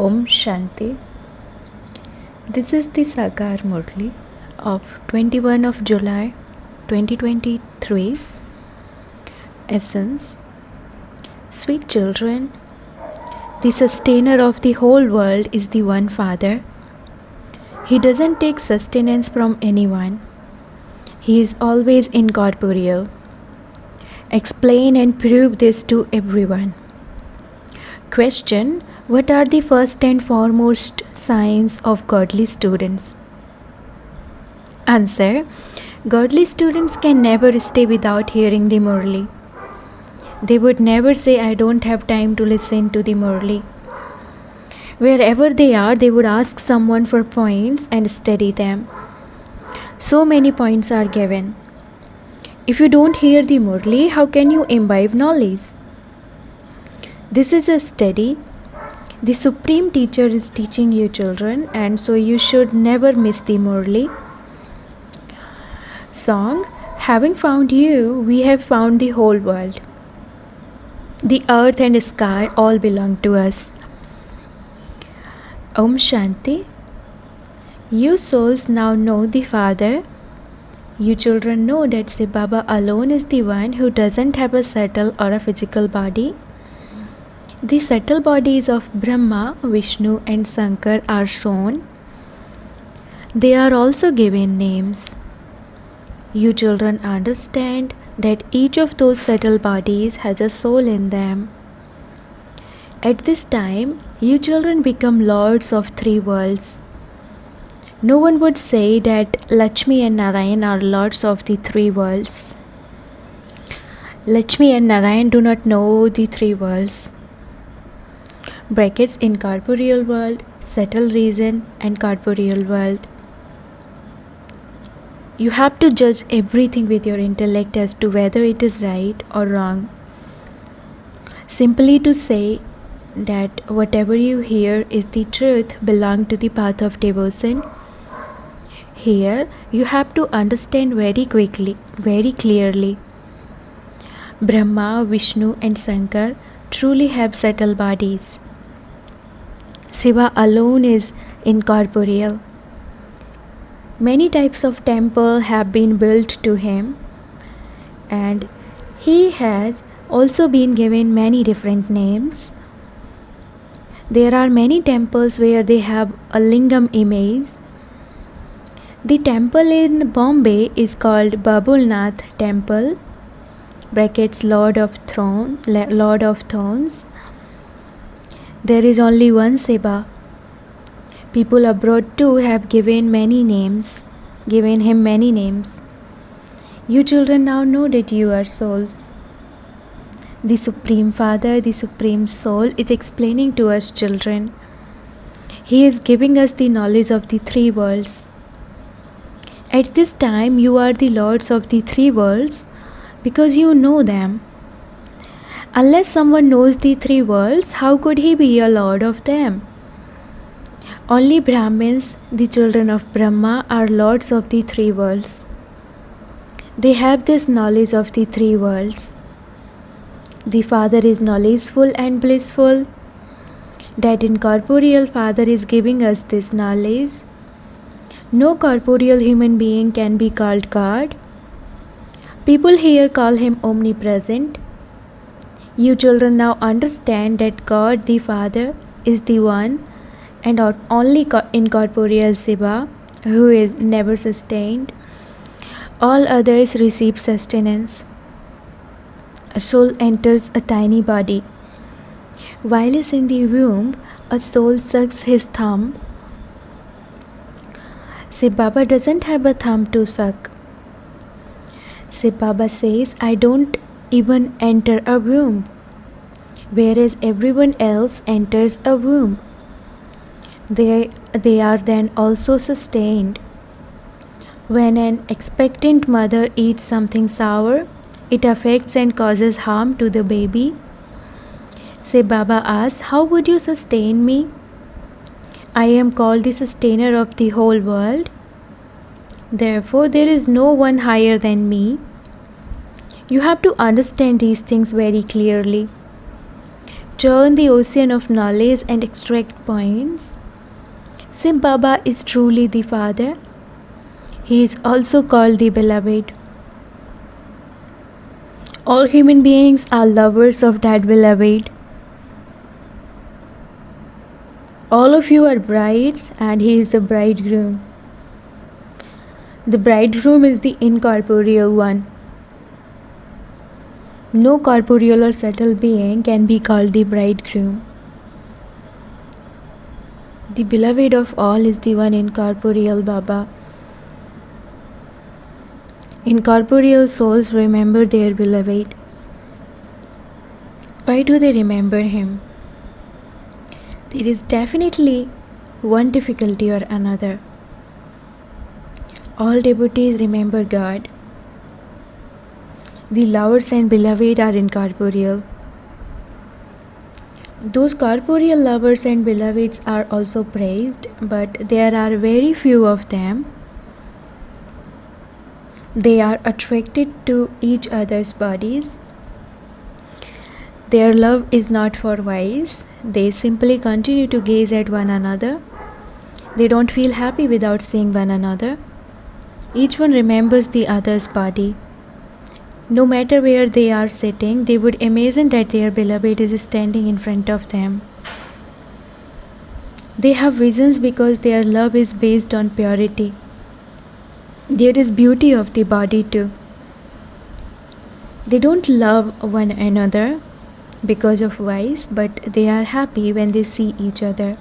Om Shanti. This is the Sakar Murli of 21 of July 2023. Essence. Sweet children, the sustainer of the whole world is the one Father. He doesn't take sustenance from anyone. He is always incorporeal. Explain and prove this to everyone. Question: what are the first and foremost signs of godly students? Answer: godly students can never stay without hearing the Murli. They would never say, I don't have time to listen to the Murli. Wherever they are, they would ask someone for points and study them. So many points are given. If you don't hear the Murli, how can you imbibe knowledge? This is a study. The Supreme Teacher is teaching you children, and so you should never miss the Murli. Song: having found you, we have found the whole world. The earth and sky all belong to us. Om Shanti. You souls now know the Father. You children know that Shiv Baba alone is the one who doesn't have a subtle or a physical body. The subtle bodies of Brahma, Vishnu and Shankar are shown. They are also given names. You children understand that each of those subtle bodies has a soul in them. At this time, you children become lords of three worlds. No one would say that Lakshmi and Narayan are lords of the three worlds. Lakshmi and Narayan do not know the three worlds. Brackets: incorporeal world, subtle reason and corporeal world. You have to judge everything with your intellect as to whether it is right or wrong. Simply to say that whatever you hear is the truth belong to the path of devotion. Here you have to understand very quickly, very clearly. Brahma, Vishnu and Shankar truly have subtle bodies. Shiva alone is incorporeal. Many types of temple have been built to him, and he has also been given many different names. There are many temples where they have a lingam image. The temple in Bombay is called Babulnath Temple, brackets Lord of Thrones. There is only one Shiva. People abroad too have given him many names. You children now know that you are souls. The Supreme Father, the Supreme Soul is explaining to us children. He is giving us the knowledge of the three worlds. At this time you are the lords of the three worlds because you know them. Unless someone knows the three worlds, how could he be a lord of them? Only Brahmins, the children of Brahma, are lords of the three worlds. They have this knowledge of the three worlds. The Father is knowledgeful and blissful. That incorporeal Father is giving us this knowledge. No corporeal human being can be called God. People here call him omnipresent. You children now understand that God the Father is the one and only incorporeal Shiva who is never sustained. All others receive sustenance. A soul enters a tiny body. While is in the womb, a soul sucks his thumb. Shiv Baba doesn't have a thumb to suck. Shiv Baba says, I don't even enter a womb, whereas everyone else enters a womb. They are then also sustained. When an expectant mother eats something sour, it affects and causes harm to the baby. Shiv Baba asks, how would you sustain me? I am called the sustainer of the whole world. Therefore, there is no one higher than me. You have to understand these things very clearly. churn the ocean of knowledge and extract points. Shiv Baba is truly the Father. He is also called the Beloved. All human beings are lovers of that Beloved. All of you are brides and he is the bridegroom. The bridegroom is the incorporeal one. No corporeal or subtle being can be called the bridegroom. The beloved of all is the one incorporeal Baba. Incorporeal souls remember their beloved. Why do they remember him? There is definitely one difficulty or another. All devotees remember God. The lovers and beloved are incorporeal. Those corporeal lovers and beloveds are also praised, but there are very few of them. They are attracted to each other's bodies. Their love is not for vice. They simply continue to gaze at one another. They don't feel happy without seeing one another. Each one remembers the other's body. No matter where they are sitting, they would imagine that their beloved is standing in front of them. They have visions because their love is based on purity. There is beauty of the body too. They don't love one another because of vice, but they are happy when they see each other.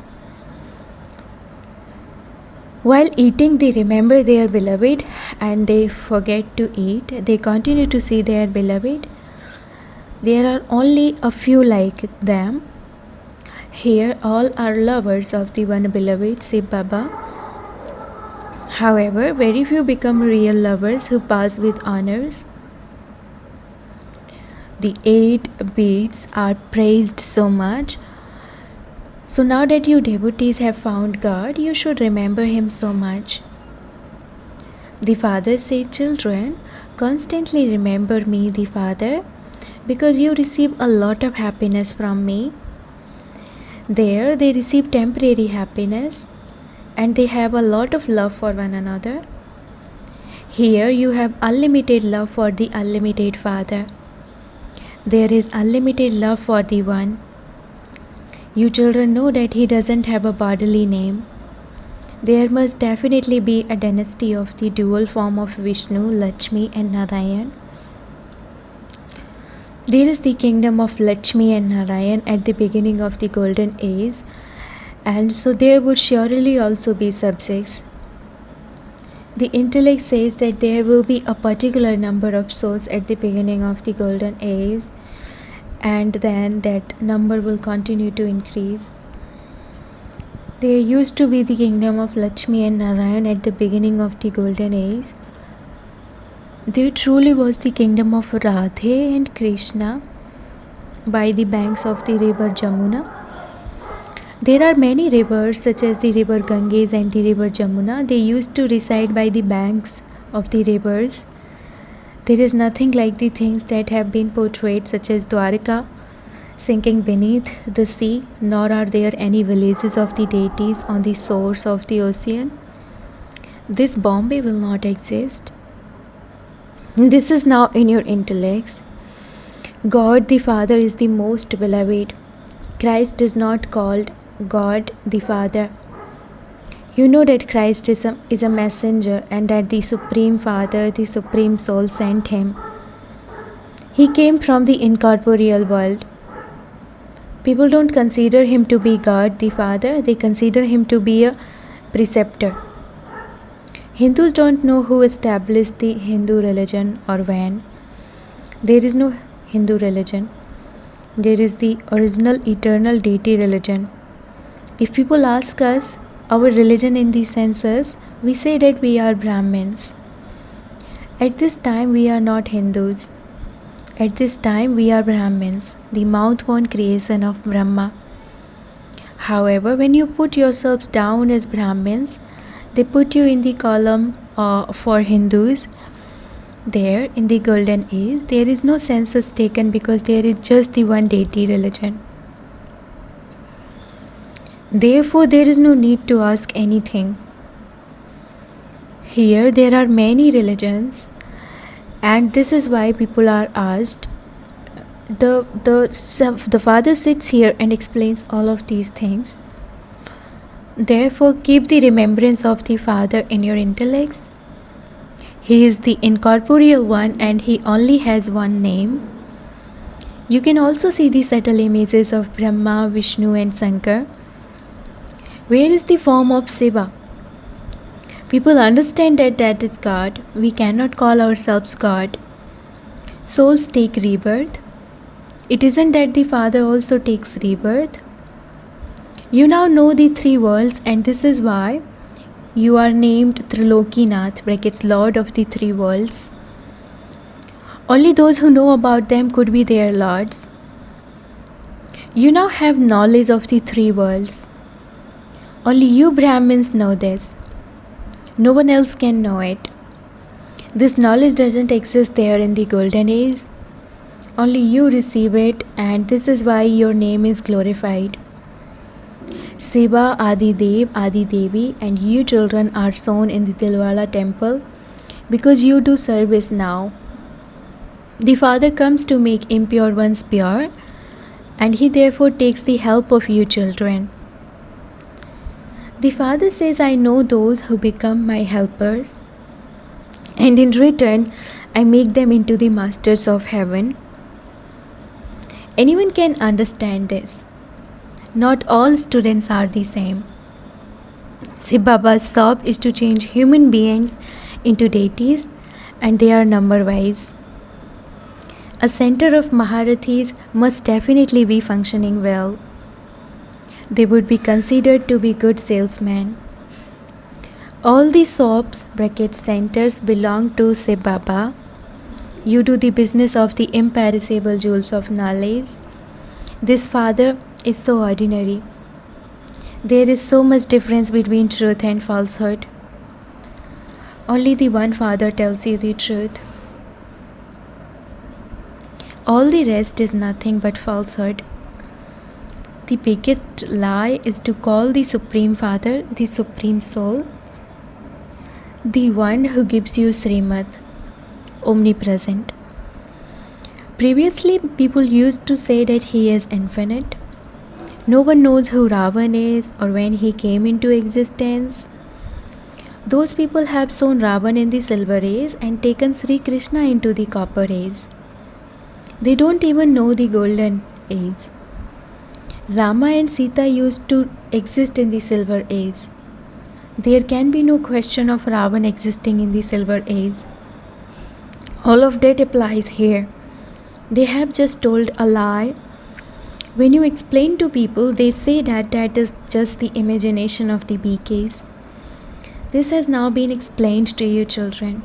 While eating, they remember their beloved and they forget to eat. They continue to see their beloved. There are only a few like them. Here, all are lovers of the one beloved, Shiv Baba. However, very few become real lovers who pass with honors. The 8 beads are praised so much. So now that you devotees have found God, you should remember Him so much. The Father said, children, constantly remember me, the Father, because you receive a lot of happiness from me. There they receive temporary happiness and they have a lot of love for one another. Here you have unlimited love for the unlimited Father. There is unlimited love for the One. You children know that he doesn't have a bodily name. There must definitely be a dynasty of the dual form of Vishnu, Lakshmi and Narayan. There is the kingdom of Lakshmi and Narayan at the beginning of the golden age, and so there would surely also be subjects. The intellect says that there will be a particular number of souls at the beginning of the golden age, and then that number will continue to increase. There used to be the kingdom of Lakshmi and Narayan at the beginning of the golden age. There truly was the kingdom of Radhe and Krishna by the banks of the river Jamuna. There are many rivers such as the river Ganges and the river Jamuna. They used to reside by the banks of the rivers. There is nothing like the things that have been portrayed, such as Dwarka sinking beneath the sea, nor are there any villages of the deities on the shores of the ocean. This Bombay will not exist. This is now in your intellects. God the Father is the most beloved. Christ is not called God the Father. You know that Christ is a messenger and that the Supreme Father, the Supreme Soul, sent him. He came from the incorporeal world. People don't consider him to be God the Father, they consider him to be a preceptor. Hindus don't know who established the Hindu religion or when. There is no Hindu religion. There is the original eternal deity religion. If people ask us our religion in the census, we say that we are Brahmins. At this time we are not Hindus. At this time we are Brahmins, the mouth-born creation of Brahma. However, when you put yourselves down as Brahmins, they put you in the column for Hindus. There, in the golden age, there is no census taken because there is just the one deity religion. Therefore, there is no need to ask anything. Here, there are many religions, and this is why people are asked. The Father sits here and explains all of these things. Therefore, keep the remembrance of the Father in your intellects. He is the incorporeal one and he only has one name. You can also see the subtle images of Brahma, Vishnu and Shankar. Where is the form of Shiva? People understand that that is God. We cannot call ourselves God. Souls take rebirth. It isn't that the Father also takes rebirth. You now know the three worlds, and this is why you are named Trilokinath, brackets Lord of the three worlds. Only those who know about them could be their lords. You now have knowledge of the three worlds. Only you Brahmins know this. No one else can know it. This knowledge doesn't exist there in the golden age. Only you receive it, and this is why your name is glorified. Shiva, Adi Dev, Adi Devi, and you children are shown in the Dilwala temple because you do service now. The Father comes to make impure ones pure, and he therefore takes the help of you children. The Father says, I know those who become my helpers, and in return, I make them into the masters of heaven. Anyone can understand this. Not all students are the same. Shiv Baba's job is to change human beings into deities, and they are number-wise. A center of Maharathis must definitely be functioning well. They would be considered to be good salesmen. All the shops, bracket centers, belong to Shiv Baba. You do the business of the imperishable jewels of knowledge. This Father is so ordinary. There is so much difference between truth and falsehood. Only the one Father tells you the truth. All the rest is nothing but falsehood. The biggest lie is to call the Supreme Father the Supreme Soul, the one who gives you Srimad, omnipresent. Previously, people used to say that he is infinite. No one knows who Ravan is or when he came into existence. Those people have sown Ravan in the silver age and taken Sri Krishna into the copper age. They don't even know the golden age. Rama and Sita used to exist in the silver age. There can be no question of Ravan existing in the silver age. All of that applies here. They have just told a lie. When you explain to people, they say that that is just the imagination of the BKs. This has now been explained to you children.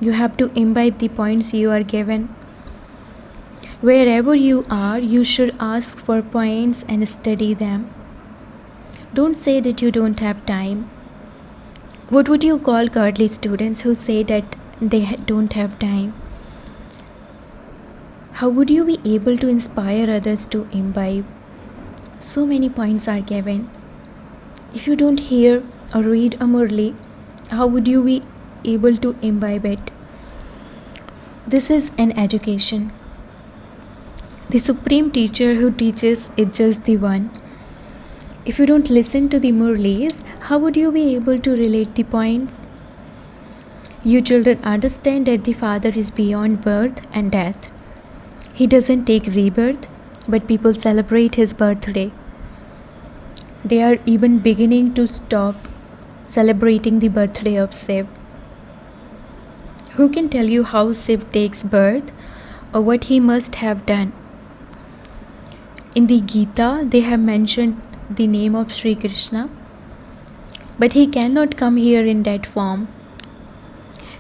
You have to imbibe the points you are given. Wherever you are, you should ask for points and study them. Don't say that you don't have time. What would you call godly students who say that they don't have time? How would you be able to inspire others to imbibe? So many points are given. If you don't hear or read a Murli, how would you be able to imbibe it? This is an education. The supreme teacher who teaches is just the one. If you don't listen to the Murlis, how would you be able to relate the points? You children understand that the Father is beyond birth and death. He doesn't take rebirth, but people celebrate his birthday. They are even beginning to stop celebrating the birthday of Shiv. Who can tell you how Shiv takes birth or what he must have done? In the Gita, they have mentioned the name of Sri Krishna, but he cannot come here in that form.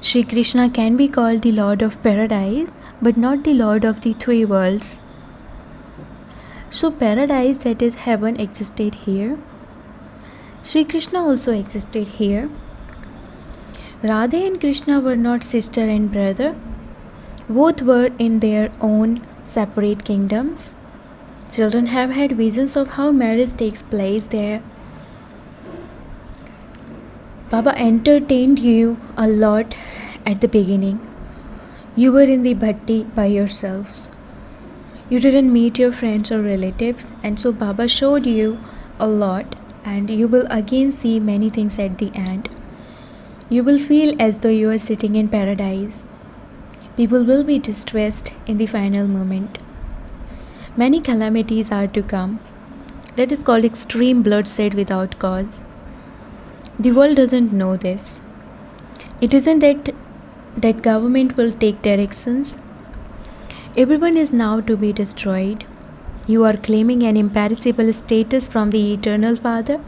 Sri Krishna can be called the Lord of Paradise, but not the Lord of the three worlds. So paradise, that is heaven, existed here. Sri Krishna also existed here. Radha and Krishna were not sister and brother. Both were in their own separate kingdoms. Children have had visions of how marriage takes place there. Baba entertained you a lot at the beginning. You were in the bhatti by yourselves. You didn't meet your friends or relatives, and so Baba showed you a lot, and you will again see many things at the end. You will feel as though you are sitting in paradise. People will be distressed in the final moment. Many calamities are to come. That is called extreme bloodshed without cause. The world doesn't know this. It isn't that government will take directions. Everyone is now to be destroyed. You are claiming an imperishable status from the Eternal Father.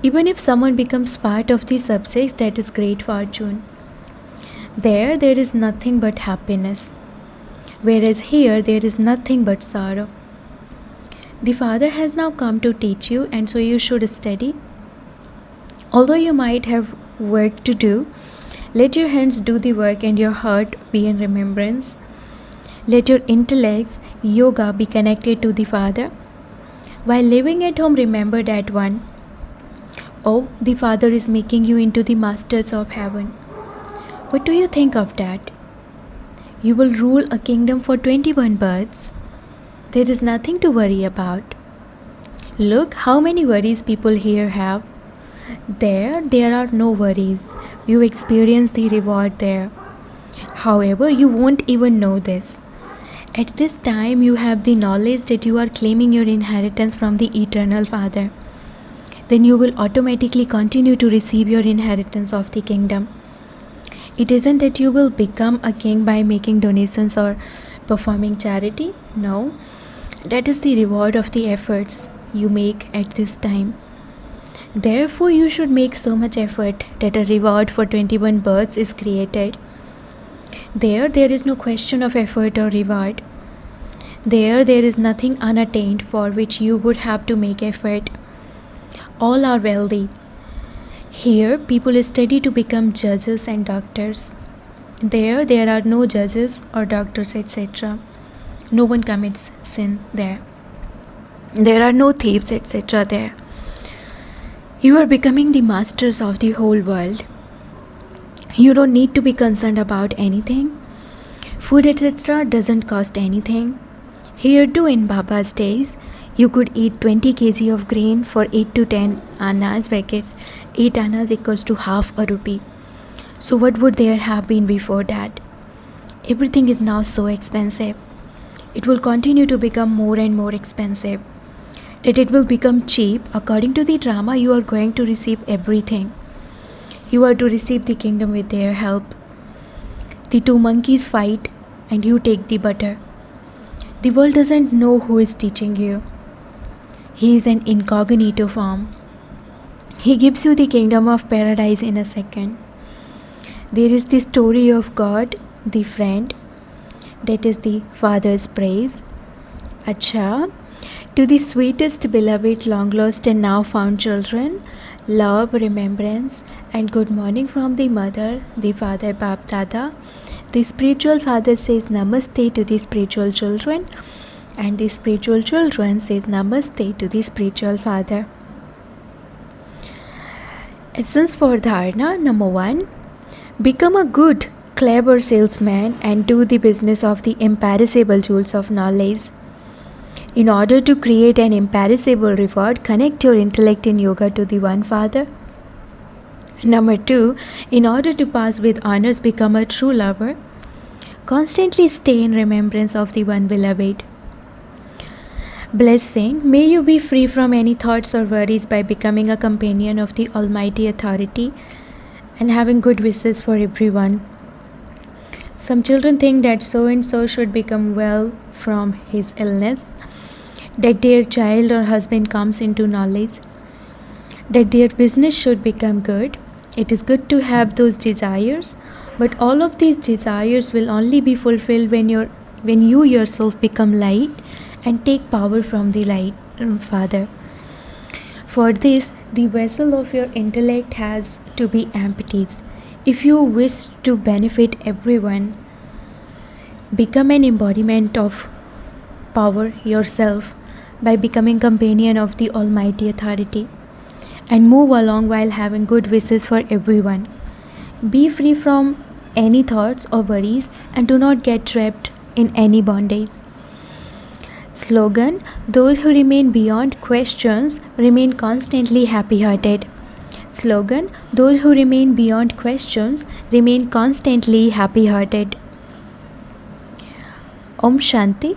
Even if someone becomes part of the subjects, that is great fortune. There is nothing but happiness. Whereas here, there is nothing but sorrow. The Father has now come to teach you, and so you should study. Although you might have work to do, let your hands do the work and your heart be in remembrance. Let your intellects, yoga, be connected to the Father. While living at home, remember that one. Oh, the Father is making you into the masters of heaven. What do you think of that? You will rule a kingdom for 21 births. There is nothing to worry about. Look how many worries people here have. There are no worries. You experience the reward there. However, you won't even know this. At this time, you have the knowledge that you are claiming your inheritance from the Eternal Father. Then you will automatically continue to receive your inheritance of the kingdom. It isn't that you will become a king by making donations or performing charity. No, that is the reward of the efforts you make at this time. Therefore, you should make so much effort that a reward for 21 births is created. There is no question of effort or reward. There is nothing unattained for which you would have to make effort. All are wealthy. Here, people study to become judges and doctors. There are no judges or doctors, etc. No one commits sin there. There are no thieves, etc. there. You are becoming the masters of the whole world. You don't need to be concerned about anything. Food, etc. doesn't cost anything. Here too, in Baba's days, you could eat 20 kg of grain for 8 to 10 annas, brackets 8 annas equals to half a rupee. So what would there have been before that? Everything is now so expensive. It will continue to become more and more expensive. That it will become cheap. According to the drama, you are going to receive everything. You are to receive the kingdom with their help. The two monkeys fight and you take the butter. The world doesn't know who is teaching you. He is an incognito form. He gives you the kingdom of paradise in a second. There is the story of God, the friend. That is the Father's praise. Acha. To the sweetest beloved, long lost and now found children, love, remembrance, and good morning from the mother, the father, Bap Dada. The spiritual father says namaste to the spiritual children, and the spiritual children says namaste to the spiritual father. Essence for dharana, number 1. Become a good, clever salesman and do the business of the imperishable jewels of knowledge. In order to create an imperishable reward, connect your intellect in yoga to the one Father. Number 2, in order to pass with honors, become a true lover. Constantly stay in remembrance of the one beloved. Blessing, may you be free from any thoughts or worries by becoming a companion of the Almighty Authority and having good wishes for everyone. Some children think that so and so should become well from his illness, that their child or husband comes into knowledge, that their business should become good. It is good to have those desires, but all of these desires will only be fulfilled when you yourself become light and take power from the light Father. For this, the vessel of your intellect has to be empty. If you wish to benefit everyone, become an embodiment of power yourself by becoming companion of the Almighty Authority, and move along while having good wishes for everyone. Be free from any thoughts or worries and do not get trapped in any bondage. Slogan: those who remain beyond questions remain constantly happy hearted. Slogan: those who remain beyond questions remain constantly happy hearted. Om Shanti.